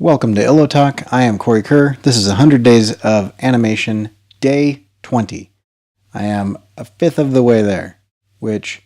Welcome to IlloTalk. I am Cory Kerr. This is 100 Days of Animation, Day 20. I am a fifth of the way there, which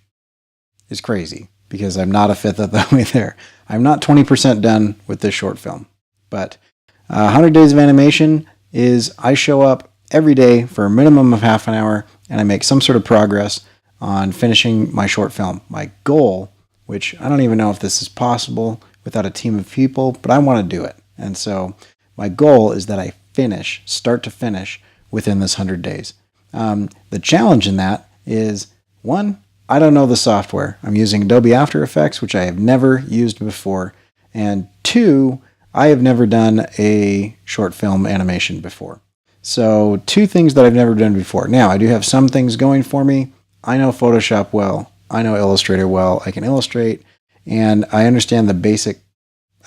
is crazy because I'm not a fifth of the way there. I'm not 20% done with this short film. But 100 Days of Animation is I show up every day for a minimum of half an hour and I make some sort of progress on finishing my short film. My goal, which I don't even know if this is possible without a team of people, but I want to do it. And so my goal is that I finish, start to finish, within this 100 days. The challenge in that is, one, I don't know the software. I'm using Adobe After Effects, which I have never used before. And two, I have never done a short film animation before. So two things that I've never done before. Now, I do have some things going for me. I know Photoshop well. I know Illustrator well. I can illustrate. And I understand the basic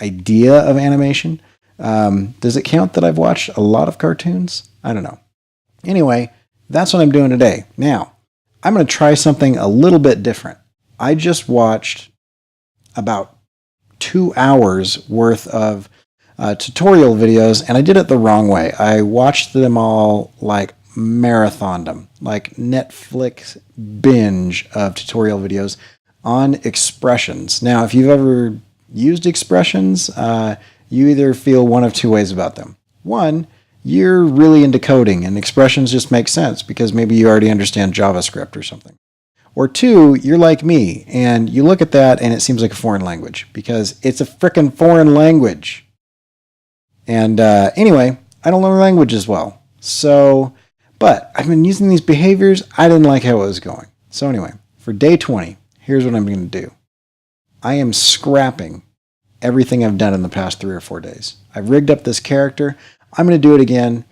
idea of animation. Does it count that I've watched a lot of cartoons? I don't know. Anyway, that's what I'm doing today. Now, I'm going to try something a little bit different. I just watched about 2 hours worth of tutorial videos, and I did it the wrong way. I watched them all like marathoned them, like Netflix binge of tutorial videos on expressions. Now, if you've ever used expressions, you either feel one of two ways about them. One, you're really into coding and expressions just make sense because maybe you already understand JavaScript or something. Or two, you're like me and you look at that and it seems like a foreign language because it's a frickin' foreign language. And anyway, I don't learn languages well. But I've been using these behaviors. I didn't like how it was going. So anyway, for day 20, here's what I'm going to do. I am scrapping everything I've done in the past 3 or 4 days. I've rigged up this character. I'm going to do it again.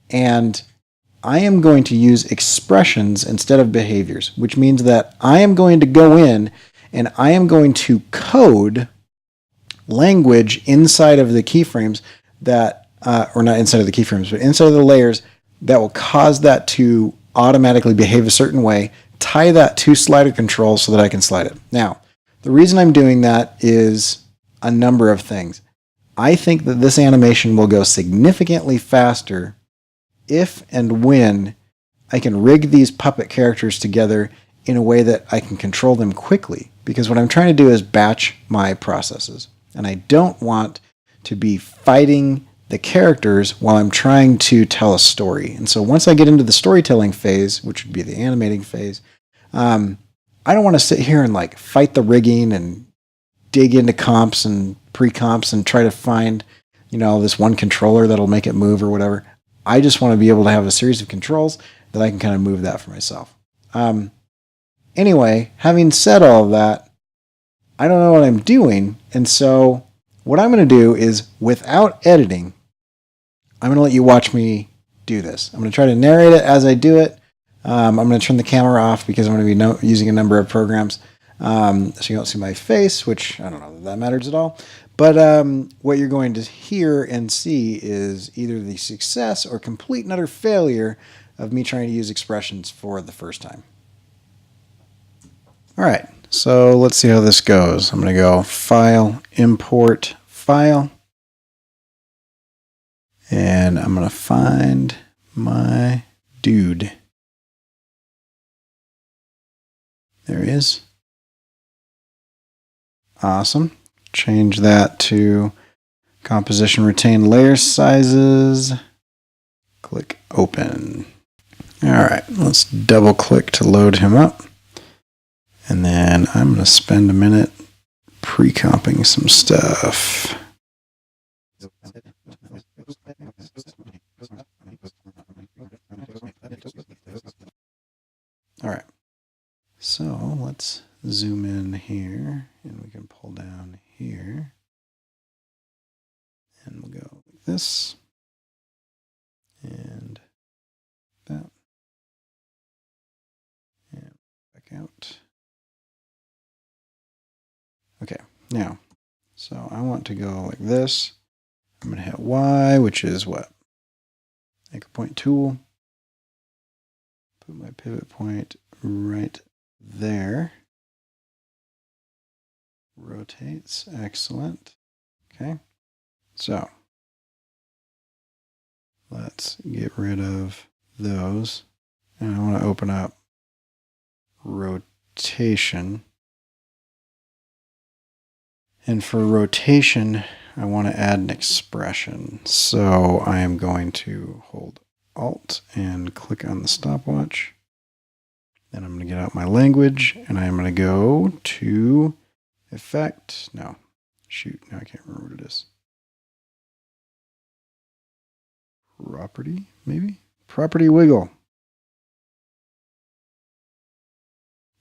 And I am going to use expressions instead of behaviors, which means that I am going to go in and I am going to code language inside of the keyframes that, or not inside of the keyframes, but inside of the layers that will cause that to automatically behave a certain way, tie that to slider control so that I can slide it. Now, the reason I'm doing that is a number of things. I think that this animation will go significantly faster if and when I can rig these puppet characters together in a way that I can control them quickly. Because what I'm trying to do is batch my processes. And I don't want to be fighting the characters while I'm trying to tell a story. And so once I get into the storytelling phase, which would be the animating phase, I don't want to sit here and like fight the rigging and dig into comps and pre-comps and try to find, this one controller that'll make it move or whatever. I just want to be able to have a series of controls that I can kind of move that for myself. Anyway, having said all of that, I don't know what I'm doing. And so what I'm going to do is, without editing, I'm going to let you watch me do this. I'm going to try to narrate it as I do it. I'm going to turn the camera off because I'm going to be using a number of programs. So you don't see my face, which I don't know if that matters at all. But what you're going to hear and see is either the success or complete and utter failure of me trying to use expressions for the first time. All right, so let's see how this goes. I'm going to go File, Import, File. And I'm going to find my dude. There he is. Awesome. Change that to composition retain layer sizes. Click open. All right, let's double click to load him up. And then I'm going to spend a minute pre-comping some stuff. All right. So let's zoom in here and we can pull down here and we'll go like this and that and back out. Okay, now, so I want to go like this. I'm going to hit Y, which is what? Anchor point tool. Put my pivot point right there. Rotates, excellent. Okay, so Let's get rid of those. And I want to open up rotation. And for rotation, I want to add an expression. So I am going to hold Alt and click on the stopwatch. Then I'm going to get out my language and I'm going to go to Effect. No, shoot, now I can't remember what it is. Property, maybe? Property wiggle.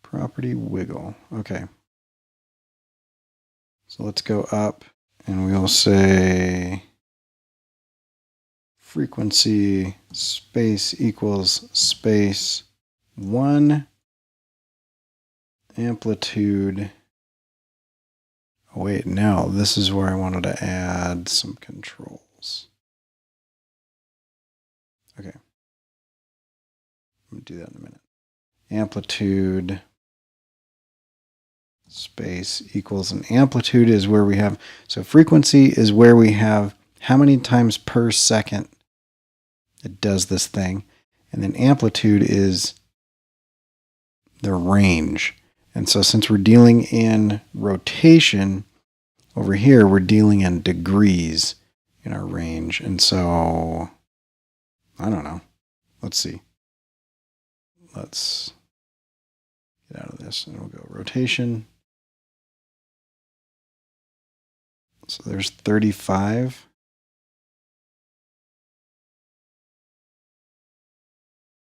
Property wiggle. Okay. So let's go up and we'll say frequency space equals space 1 amplitude. Oh, wait, no, this is where I wanted to add some controls. Okay. I'm going to do that in a minute. Amplitude space equals, an amplitude is where we have, so frequency is where we have how many times per second it does this thing. And then amplitude is the range. And so since we're dealing in rotation, over here we're dealing in degrees in our range. And so, I don't know. Let's see. Let's get out of this and we'll go rotation. So there's 35.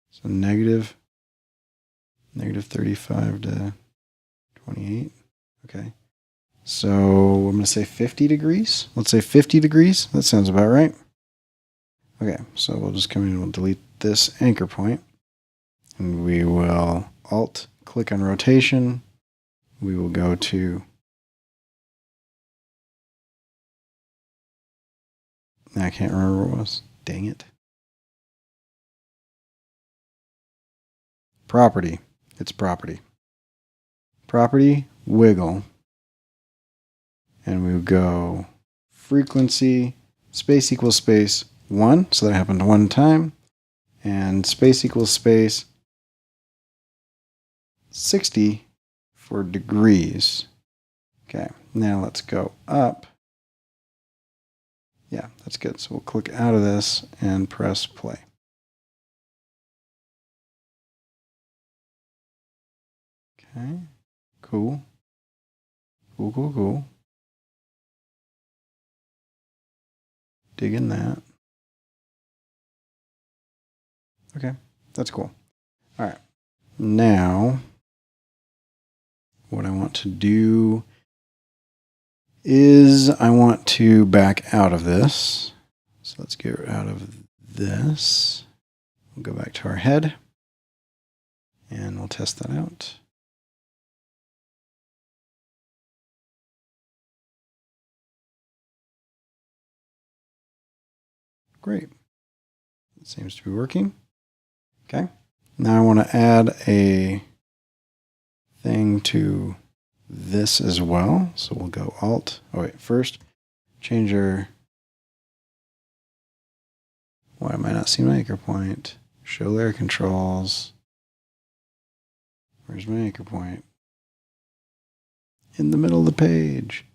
So negative 35 to 28. Okay. So I'm going to say 50 degrees. Let's say 50 degrees. That sounds about right. Okay. So we'll just come in and we'll delete this anchor point. And we will Alt click on rotation. We will go to, I can't remember what it was. Dang it. Property. It's property. Property, wiggle. And we will go frequency, space equals space 1. So that happened one time. And space equals space 60 for degrees. Okay, now let's go up. Yeah, that's good. So we'll click out of this and press play. Okay, cool. Cool. Digging that. Okay, that's cool. All right, now what I want to do is I want to back out of this. So let's get out of this. We'll go back to our head and we'll test that out. Great. It seems to be working. Okay. Now I want to add a thing to this as well. So we'll go Alt. Oh wait, first change our, why am I not seeing my anchor point? Show layer controls. Where's my anchor point? In the middle of the page.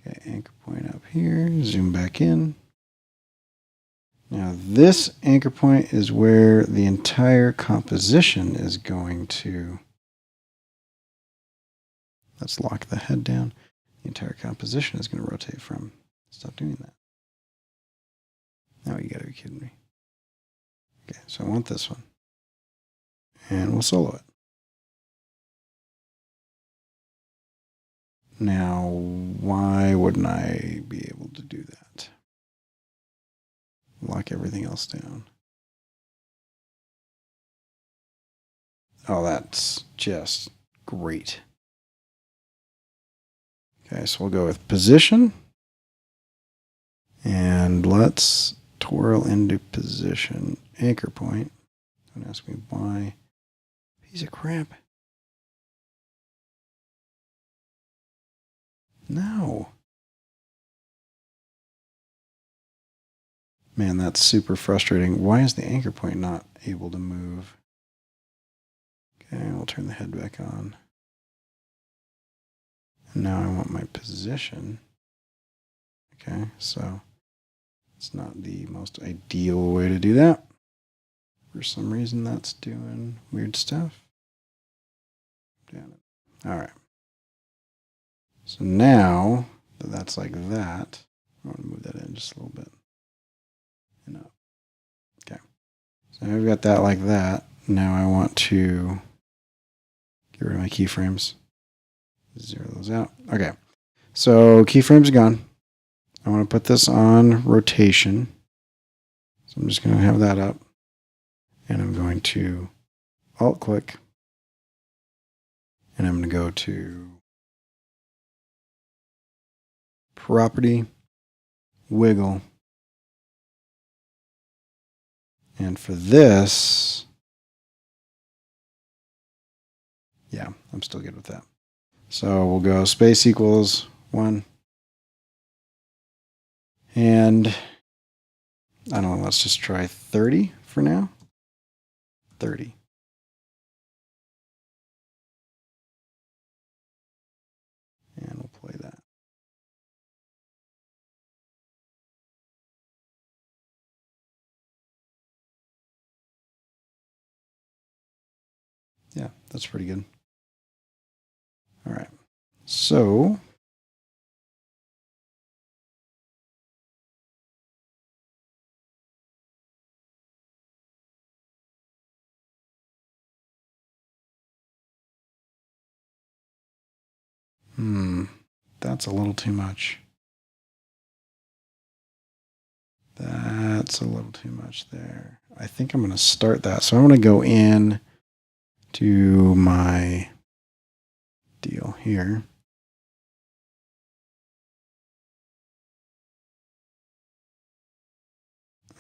Okay, anchor point up here, zoom back in. Now this anchor point is where the entire composition is going to, let's lock the head down. The entire composition is going to rotate from. Stop doing that. Now you gotta be kidding me. Okay, so I want this one. And we'll solo it. Now, why wouldn't I be able to do that? Lock everything else down. Oh, that's just great. Okay, so we'll go with position. And let's twirl into position. Anchor point. Don't ask me why. Piece of crap. No. Man, that's super frustrating. Why is the anchor point not able to move? Okay, we'll turn the head back on. And now I want my position. Okay, so it's not the most ideal way to do that. For some reason, that's doing weird stuff. Damn it. All right. So now that that's like that, I want to move that in just a little bit. And up. Okay. So I've got that like that. Now I want to get rid of my keyframes. Zero those out. Okay. So keyframes are gone. I want to put this on rotation. So I'm just going to have that up. And I'm going to alt click. And I'm going to go to property, wiggle. And for this, yeah, I'm still good with that. So we'll go space equals 1. And I don't know, let's just try 30 for now. 30. And we'll play that. Yeah, that's pretty good. All right. So that's a little too much. That's a little too much there. I think I'm going to start that. So I'm going to go in to my deal here.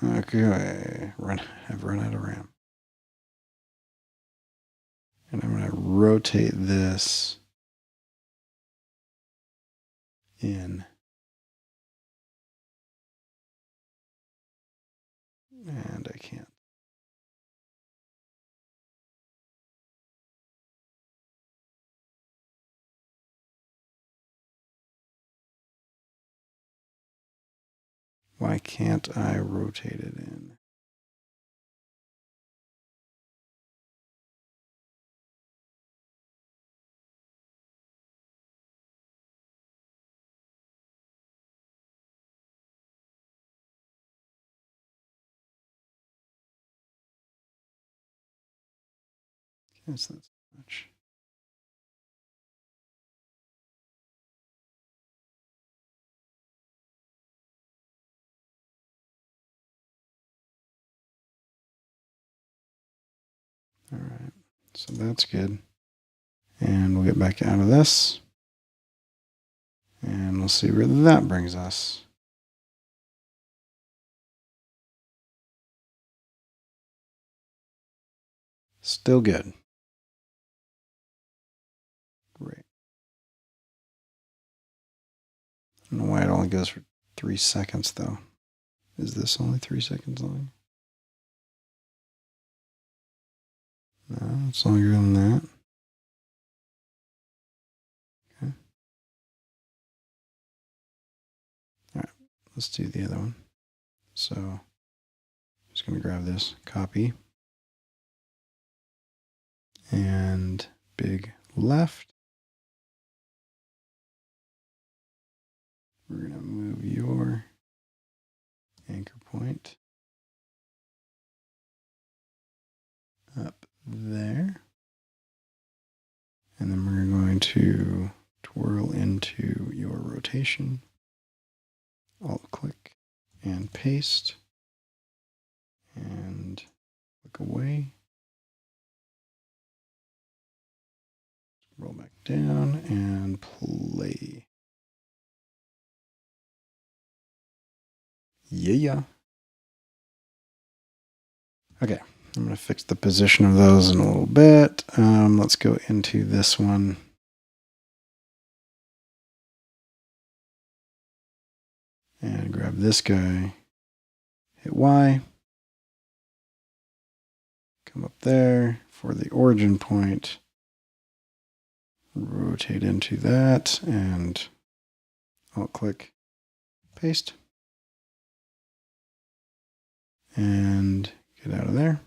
Okay, I've run out of RAM. And I'm going to rotate this in. And I can't. Why can't I rotate it in? Guess that's too much. All right, so that's good. And we'll get back out of this. And we'll see where that brings us. Still good. Great. I don't know why it only goes for 3 seconds though. Is this only 3 seconds long? No, it's longer than that. Okay. All right, let's do the other one. So I'm just going to grab this, copy, and big left. We're going to move your anchor point up there. And then we're going to twirl into your rotation. Alt click and paste. And click away. Roll back down and play. Yeah. Okay, I'm going to fix the position of those in a little bit. Let's go into this one. And grab this guy, hit Y, come up there for the origin point, rotate into that, and alt-click, paste, and get out of there.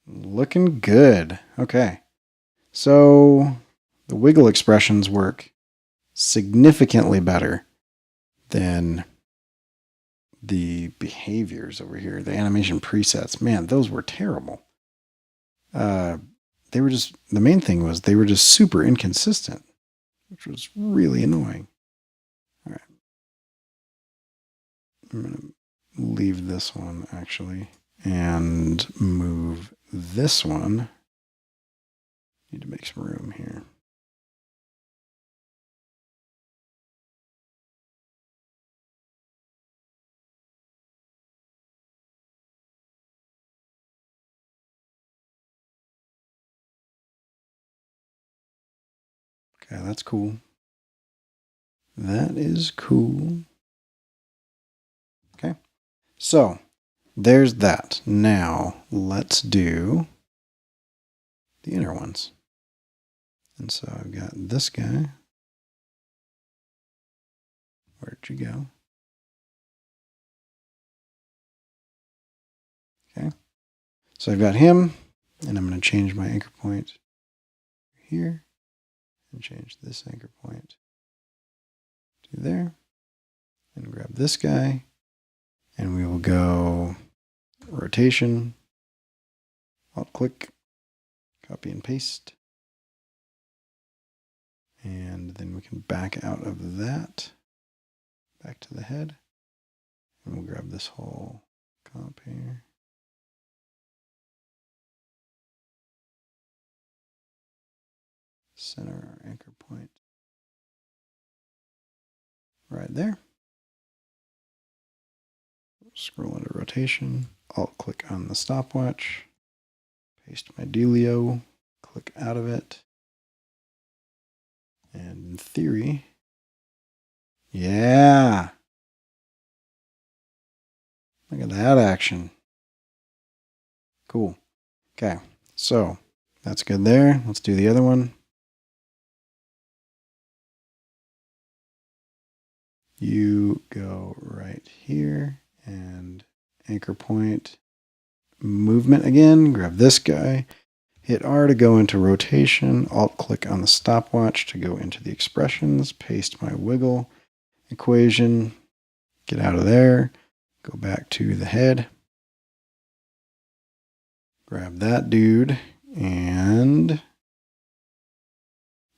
Looking good. Okay. So the wiggle expressions work significantly better than the behaviors over here, the animation presets. Man, those were terrible. They were just, the main thing was they were just super inconsistent, which was really annoying. All right. I'm going to leave this one actually and move this one. Need to make some room here. Okay, that's cool. That is cool. Okay, so there's that. Now let's do the inner ones. And so I've got this guy. Where'd you go? Okay, so I've got him, and I'm going to change my anchor point here and change this anchor point to there, and grab this guy, and we will go rotation, alt-click, copy and paste, and then we can back out of that, back to the head, and we'll grab this whole comp here. Center our anchor point right there. Scroll into rotation, alt-click on the stopwatch, paste my dealio, click out of it, and in theory, yeah, look at that action. Cool. Okay, so that's good there. Let's do the other one. You go right here and anchor point movement again. Grab this guy, hit R to go into rotation, alt-click on the stopwatch to go into the expressions, paste my wiggle equation, get out of there, go back to the head, grab that dude, and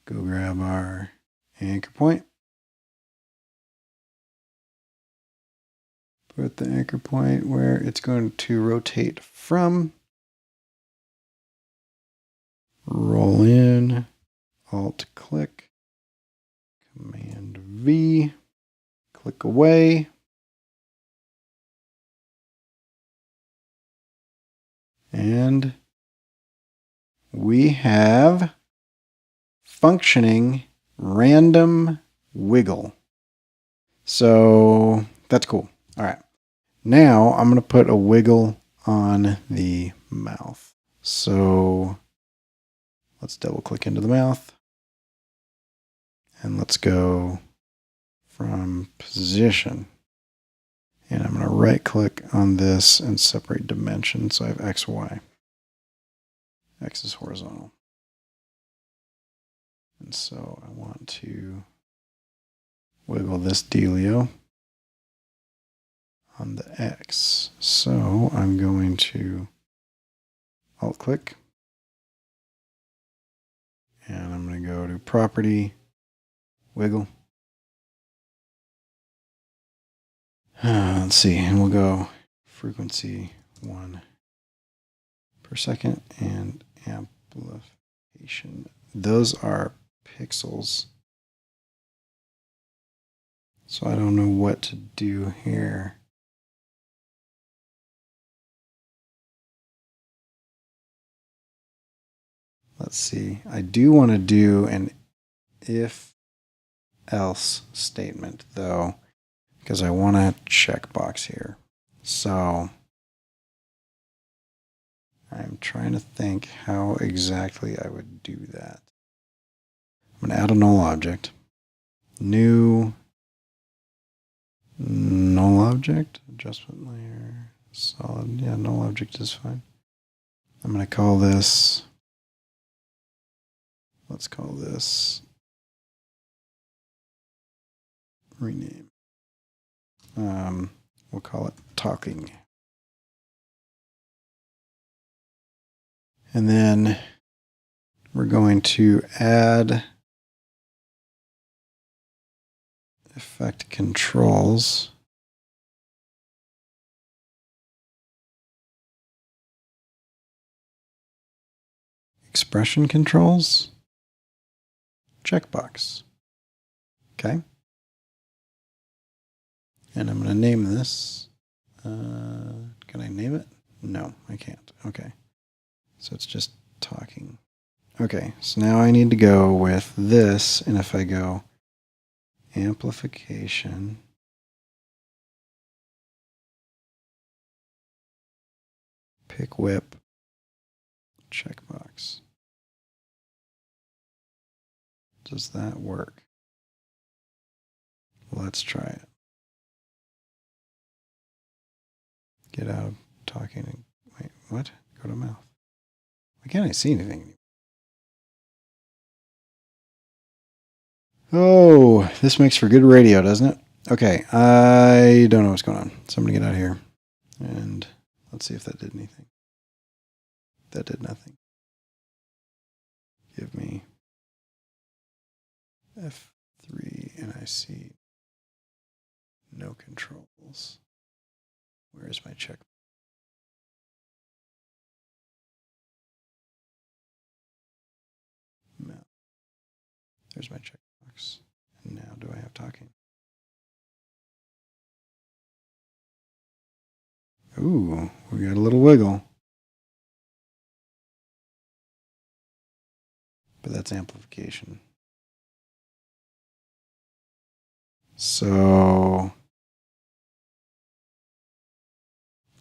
go grab our anchor point. Put the anchor point where it's going to rotate from. Roll in, alt-click, Command-V, click away. And we have functioning random wiggle. So that's cool. All right. Now I'm going to put a wiggle on the mouth. So let's double click into the mouth. And let's go from position. And I'm going to right click on this and separate dimension. So I have X, Y. X is horizontal. And so I want to wiggle this dealio on the X. So I'm going to alt click. And I'm going to go to property, wiggle. Let's see, and we'll go frequency 1 per second and amplification. Those are pixels. So I don't know what to do here. Let's see. I do want to do an if else statement though, because I want a checkbox here. So I'm trying to think how exactly I would do that. I'm going to add a null object. New null object, adjustment layer, solid. Yeah, null object is fine. I'm going to call this, let's call this rename. We'll call it talking. And then we're going to add effect controls. Expression controls. Checkbox. Okay. And I'm going to name this. Can I name it? No, I can't. Okay. So it's just talking. Okay, so now I need to go with this, and if I go amplification, pick whip, checkbox. Does that work? Let's try it. Get out of talking and wait, what? Go to mouth. Why can't I see anything? Oh, this makes for good radio, doesn't it? Okay, I don't know what's going on. So I'm going to get out of here. And let's see if that did anything. That did nothing. Give me F3 and I see no controls. Where is my check? No. There's my checkbox. And now do I have talking? Ooh, we got a little wiggle. But that's amplification. So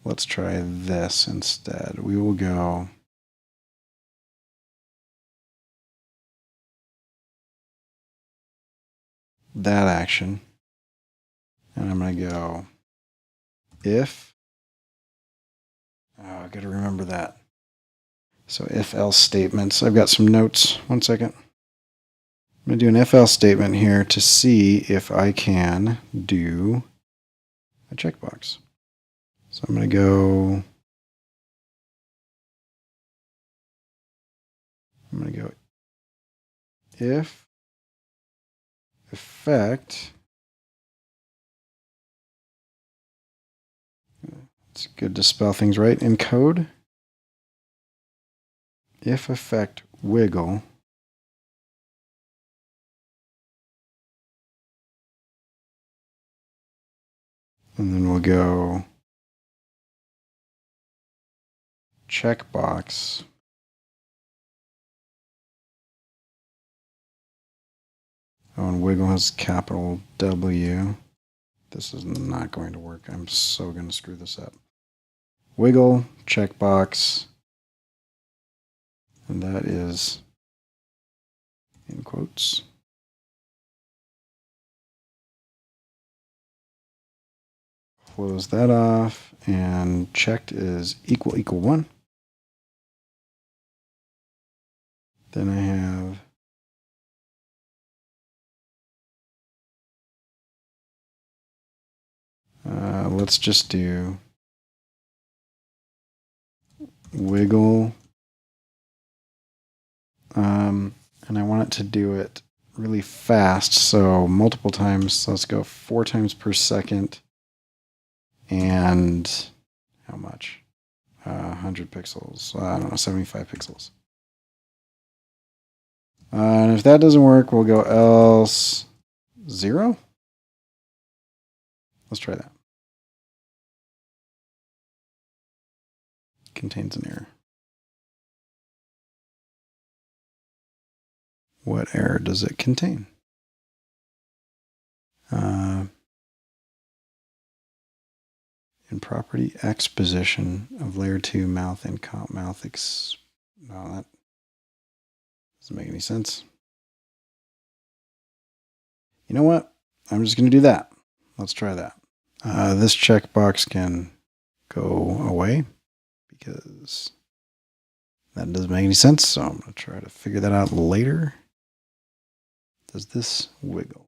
let's try this instead. We will go that action. And I'm going to go if. Oh, I got to remember that. So if else statements. I've got some notes. 1 second. I'm going to do an if else statement here to see if I can do a checkbox. So I'm going to go. I'm going to go if effect. It's good to spell things right in code. If effect wiggle. And then we'll go checkbox. Oh, and wiggle has capital W. This is not going to work. I'm so going to screw this up. Wiggle, checkbox. And that is in quotes. Close that off. And checked is equal 1. Then I have let's just do wiggle. And I want it to do it really fast, so multiple times. Let's go 4 times per second. And how much? 100 pixels. I don't know, 75 pixels. And if that doesn't work, we'll go else 0. Let's try that. Contains an error. What error does it contain? In property X position of layer 2 mouth and comp mouth no, that doesn't make any sense. You know what? I'm just going to do that. Let's try that. This checkbox can go away because that doesn't make any sense. So I'm going to try to figure that out later. Does this wiggle?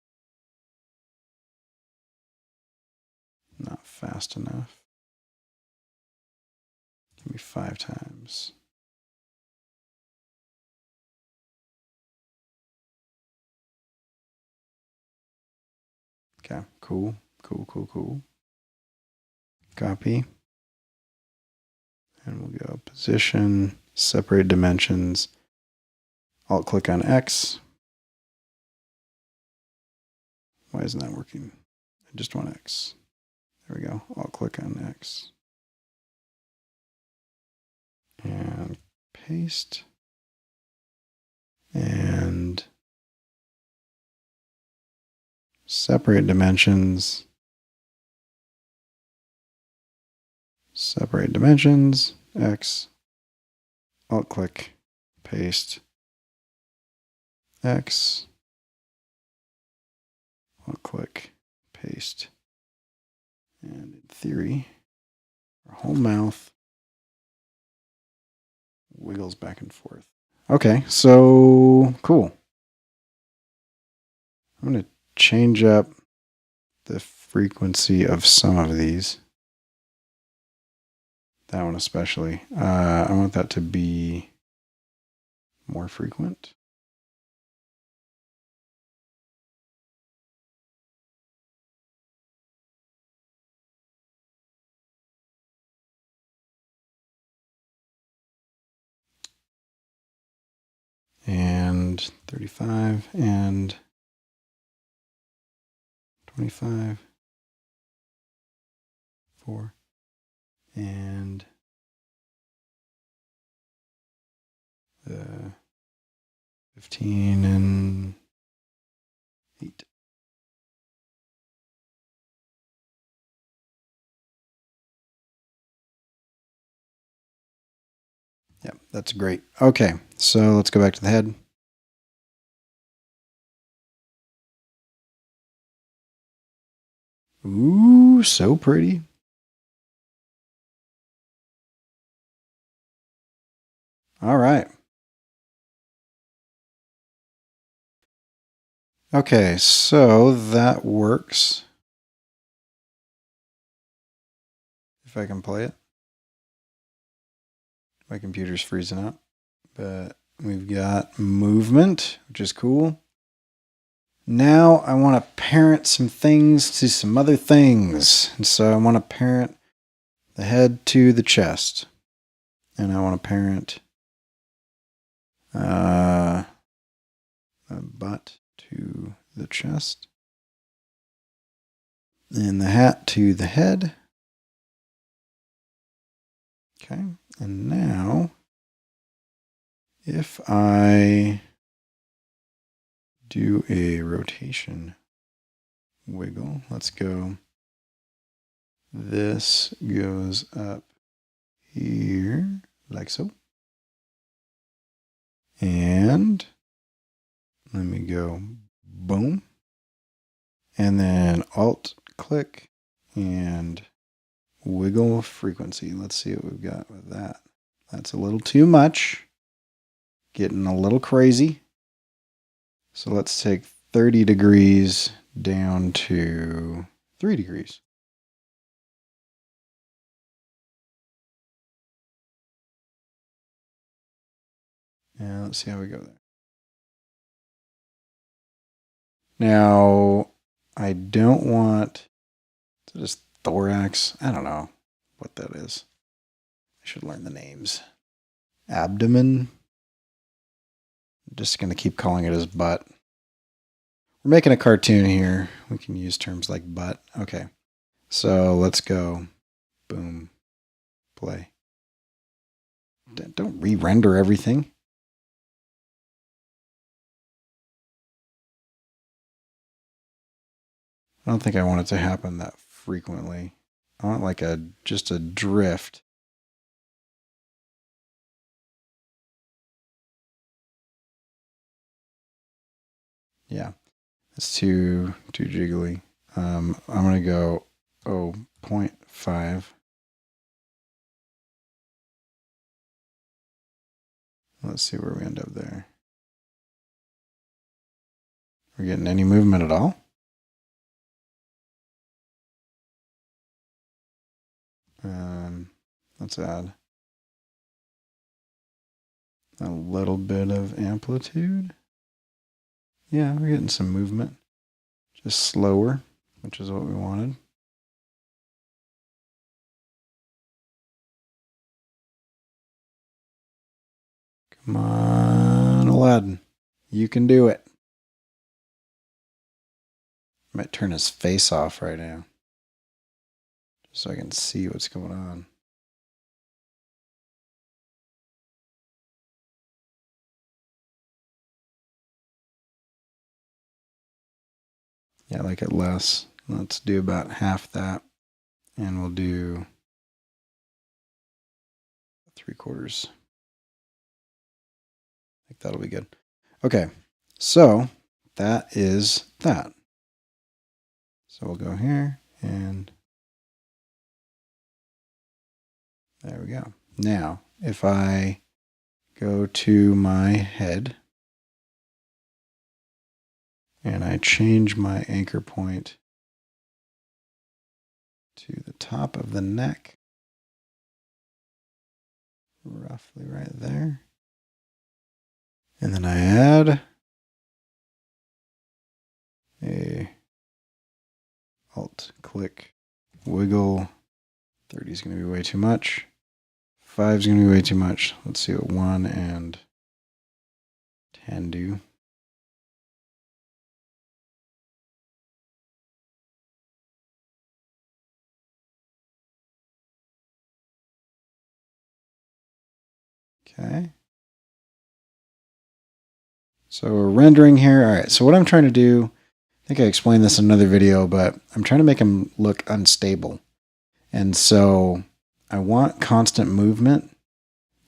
Not fast enough. Give me 5 times. Okay, cool. Copy. And we'll go position, separate dimensions. Alt click on X. Why isn't that working? I just want X. There we go. Alt click on X. And paste. And separate dimensions. Separate dimensions. X. Alt click. Paste. X. Alt click. Paste. And in theory, our whole mouth wiggles back and forth. Okay, so cool. I'm going to change up the frequency of some of these. That one especially. I want that to be more frequent. And 35 and 25, 4, and 15 and 8. Yep, that's great. Okay, so let's go back to the head. Ooh, so pretty. All right. Okay, so that works. If I can play it. My computer's freezing up. But we've got movement, which is cool. Now I want to parent some things to some other things. And so I want to parent the head to the chest. And I want to parent the butt to the chest. And the hat to the head. Okay. And now, if I do a rotation wiggle, let's go. This goes up here, like so. And let me go boom. And then Alt click and wiggle frequency. Let's see what we've got with that. That's a little too much. Getting a little crazy. So let's take 30 degrees down to 3 degrees. And let's see how we go there. Now, I don't want to just thorax. I don't know what that is. I should learn the names. Abdomen. I'm just going to keep calling it as butt. We're making a cartoon here. We can use terms like butt. Okay. So let's go. Boom. Play. Don't re-render everything. I don't think I want it to happen that frequently. I want like just a drift. Yeah, it's too jiggly. I'm gonna go 0.5. Let's see where we end up there. We're getting any movement at all? Let's add a little bit of amplitude. Yeah, we're getting some movement. Just slower, which is what we wanted. Come on, Aladdin. You can do it. I might turn his face off right now, just so I can see what's going on. Yeah, I like it less. Let's do about half that, and we'll do 3/4. I think that'll be good. Okay, so that is that. So we'll go here, and there we go. Now, if I go to my head, and I change my anchor point to the top of the neck, roughly right there. And then I add a alt click wiggle. 30 is going to be way too much. 5 is going to be way too much. Let's see what 1 and 10 do. Okay. So we're rendering here. All right. So what I'm trying to do, I think I explained this in another video, but I'm trying to make them look unstable. And so I want constant movement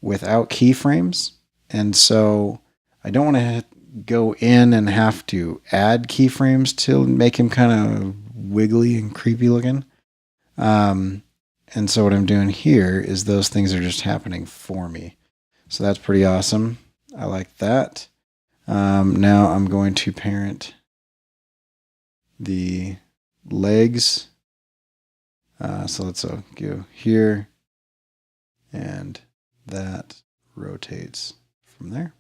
without keyframes. And so I don't want to go in and have to add keyframes to make him kind of wiggly and creepy looking. And so what I'm doing here is those things are just happening for me. So that's pretty awesome. I like that. Now I'm going to parent the legs. So let's go here, and that rotates from there.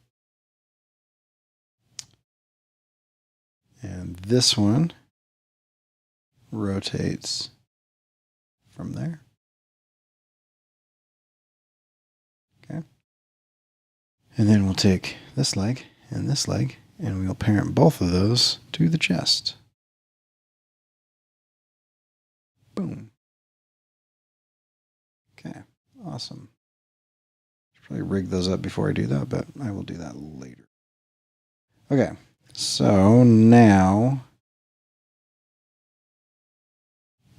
And this one rotates from there. Okay. And then we'll take this leg, and we'll parent both of those to the chest. Boom. Okay, awesome. Probably rig those up before I do that, but I will do that later. Okay, so now,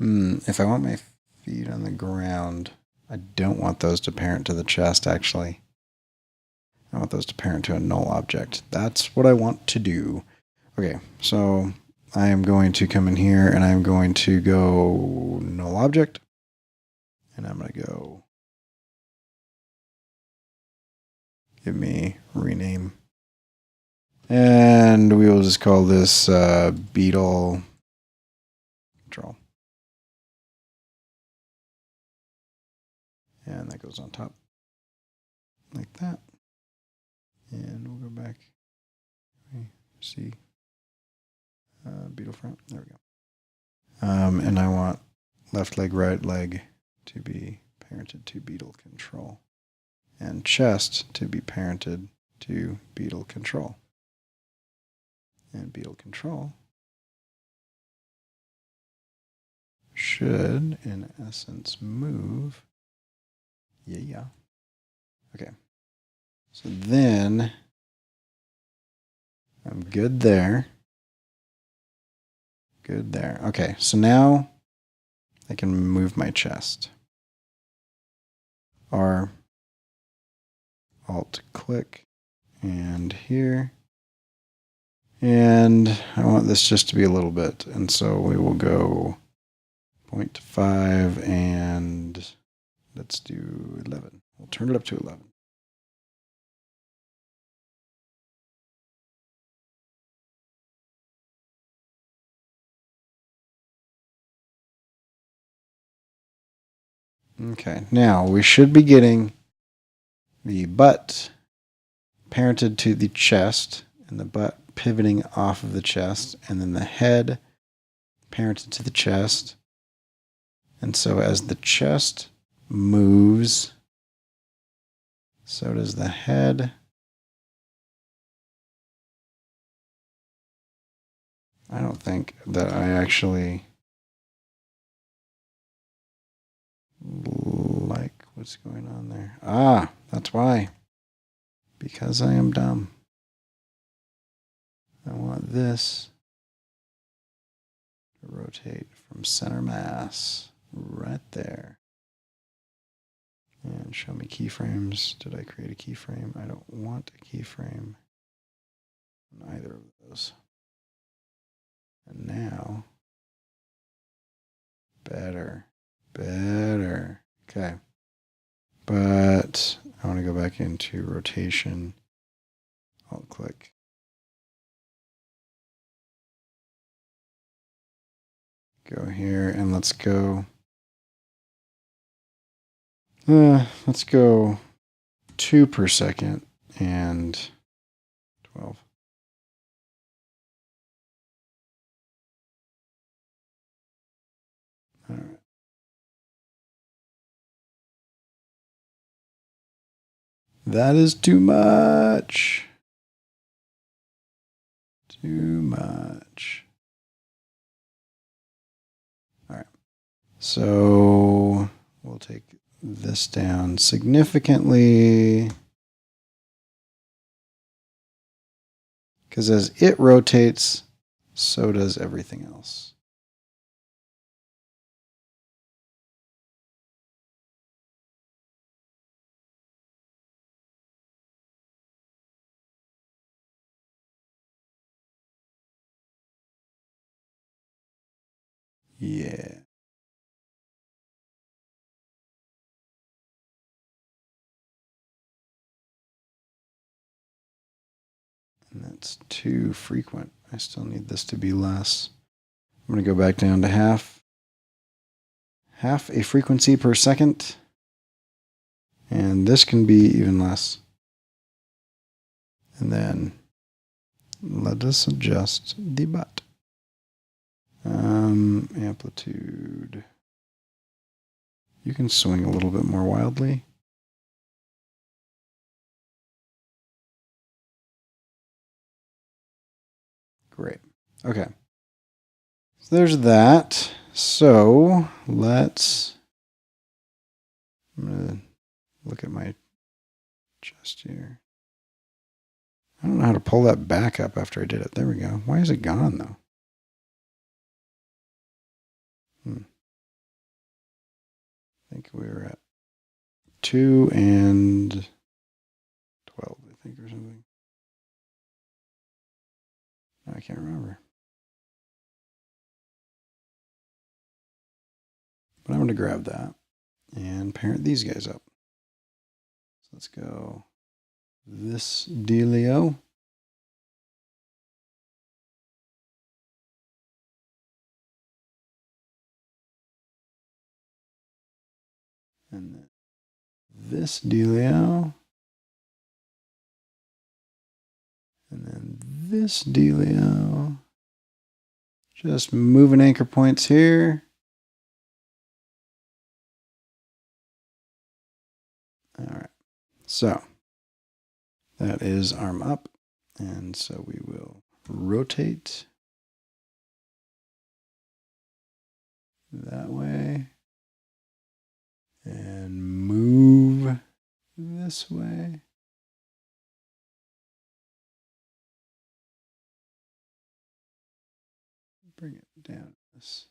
if I want my feet on the ground, I don't want those to parent to the chest, actually. I want those to parent to a null object. That's what I want to do. Okay, so I am going to come in here, and I'm going to go null object, and I'm going to go give me rename. And we will just call this beetle control. And that goes on top like that. And we'll go back. See beetle front. There we go. And I want left leg, right leg to be parented to beetle control, and chest to be parented to beetle control. And beetle control should, in essence, move. Yeah. Okay. So then I'm good there. good there. Okay, so now I can move my chest. R, Alt click, and here. And I want this just to be a little bit. And so we will go 0.5 and let's do 11. We'll turn it up to 11. Okay, now we should be getting the butt parented to the chest and the butt pivoting off of the chest, and then the head parented to the chest. And so as the chest moves, so does the head. I don't think that I actually like what's going on there. Ah, that's why. Because I am dumb. I want this to rotate from center mass right there. And show me keyframes. Did I create a keyframe? I don't want a keyframe on either of those. And now, better. Okay. But I want to go back into rotation. Alt click. Go here and let's go. Let's go 2 per second and 12. All right. That is too much. Too much. All right. So we'll take this down significantly. Because as it rotates, so does everything else. Yeah. And that's too frequent. I still need this to be less. I'm going to go back down to half a frequency per second. And this can be even less. And then let us adjust the butt. Amplitude. You can swing a little bit more wildly. Great. Okay. So there's that. So let's. I'm going to look at my chest here. I don't know how to pull that back up after I did it. There we go. Why is it gone though? I think we were at 2 and 12, I think, or something. I can't remember. But I'm going to grab that and parent these guys up. So let's go this dealio. And then this dealio. And then this dealio. Just moving anchor points here. All right. So that is arm up. And so we will rotate that way and move this way. Bring it down this.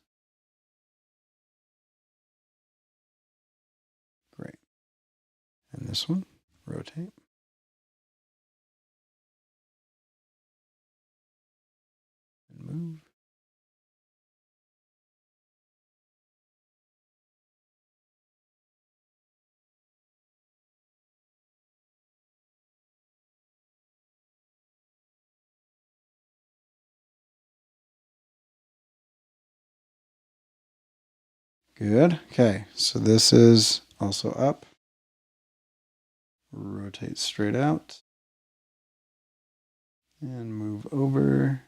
Great. And this one, rotate. And move. Good. Okay, so this is also up. Rotate straight out. And move over.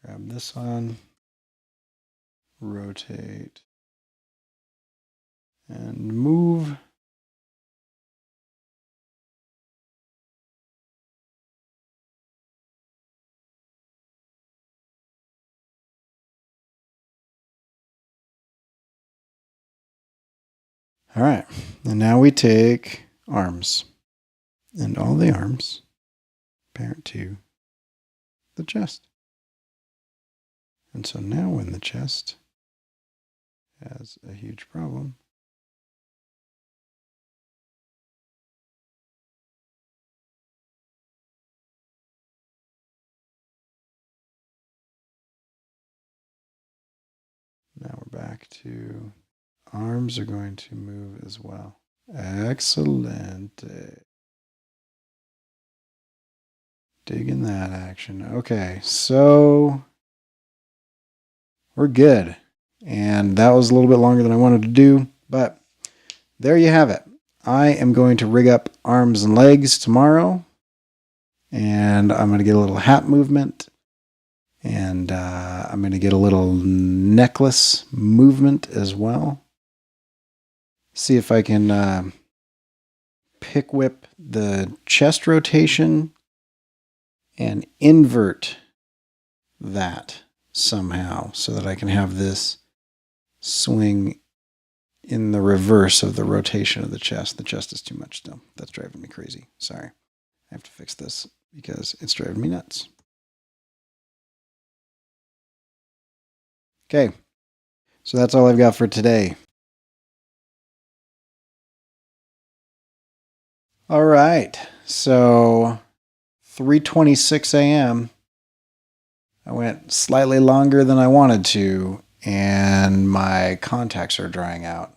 Grab this one. Rotate. And move. All right, and now we take arms, and all the arms parent to the chest. And so now when the chest has a huge problem, now we're back to arms are going to move as well. Excellent. Digging that action. Okay, so we're good. And that was a little bit longer than I wanted to do, but there you have it. I am going to rig up arms and legs tomorrow, and I'm going to get a little hat movement, and I'm going to get a little necklace movement as well. See if I can pick whip the chest rotation and invert that somehow so that I can have this swing in the reverse of the rotation of the chest. The chest is too much still. That's driving me crazy. Sorry. I have to fix this because it's driving me nuts. Okay. So that's all I've got for today. All right. So 3:26 a.m. I went slightly longer than I wanted to, and my contacts are drying out,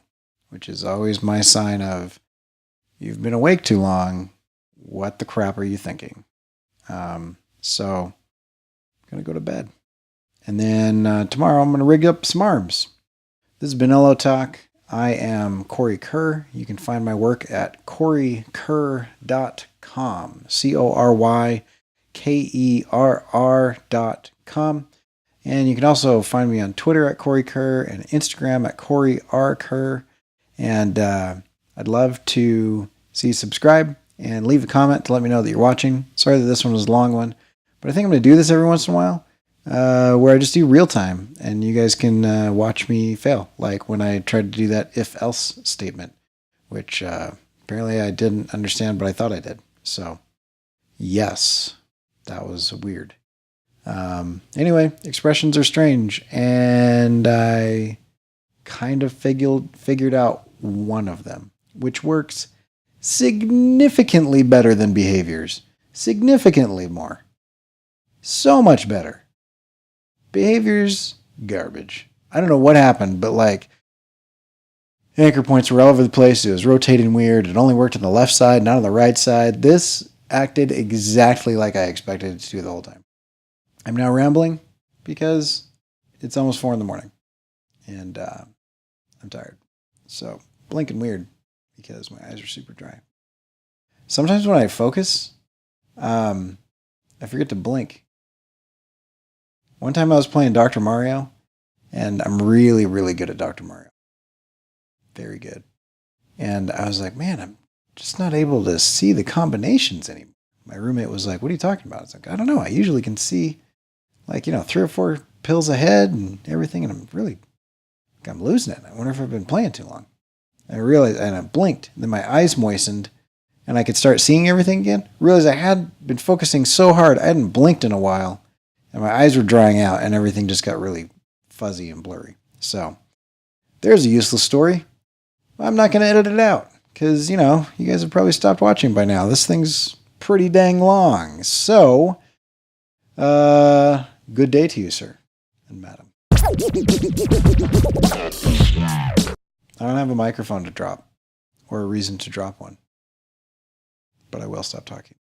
which is always my sign of you've been awake too long. What the crap are you thinking? So I'm going to go to bed. And then tomorrow I'm going to rig up some arms. This has been Illo Talk. I am Cory Kerr. You can find my work at corykerr.com. CORYKERR.com. And you can also find me on Twitter at Cory Kerr and Instagram at Cory R. Kerr. And I'd love to see you subscribe and leave a comment to let me know that you're watching. Sorry that this one was a long one, but I think I'm going to do this every once in a while where I just do real time and you guys can watch me fail. Like when I tried to do that if-else statement, which apparently I didn't understand, but I thought I did. So yes, that was weird. Anyway, expressions are strange, and I kind of figured out one of them, which works significantly better than behaviors. Significantly more. So much better. Behaviors, garbage. I don't know what happened, but like anchor points were all over the place. It was rotating weird. It only worked on the left side, not on the right side. This acted exactly like I expected it to do the whole time. I'm now rambling because it's almost 4 a.m. and I'm tired. So blinking weird because my eyes are super dry. Sometimes when I focus, I forget to blink. One time I was playing Dr. Mario, and I'm really, really good at Dr. Mario. Very good. And I was like, man, I'm just not able to see the combinations anymore. My roommate was like, what are you talking about? I was like, I don't know. I usually can see like, 3 or 4 pills ahead and everything, and I'm losing it. I wonder if I've been playing too long. I realized, and I blinked, and then my eyes moistened, and I could start seeing everything again, realized I had been focusing so hard, I hadn't blinked in a while, and my eyes were drying out, and everything just got really fuzzy and blurry. So, there's a useless story. I'm not going to edit it out, because, you guys have probably stopped watching by now. This thing's pretty dang long. So, good day to you, sir and madam. I don't have a microphone to drop, or a reason to drop one. But I will stop talking.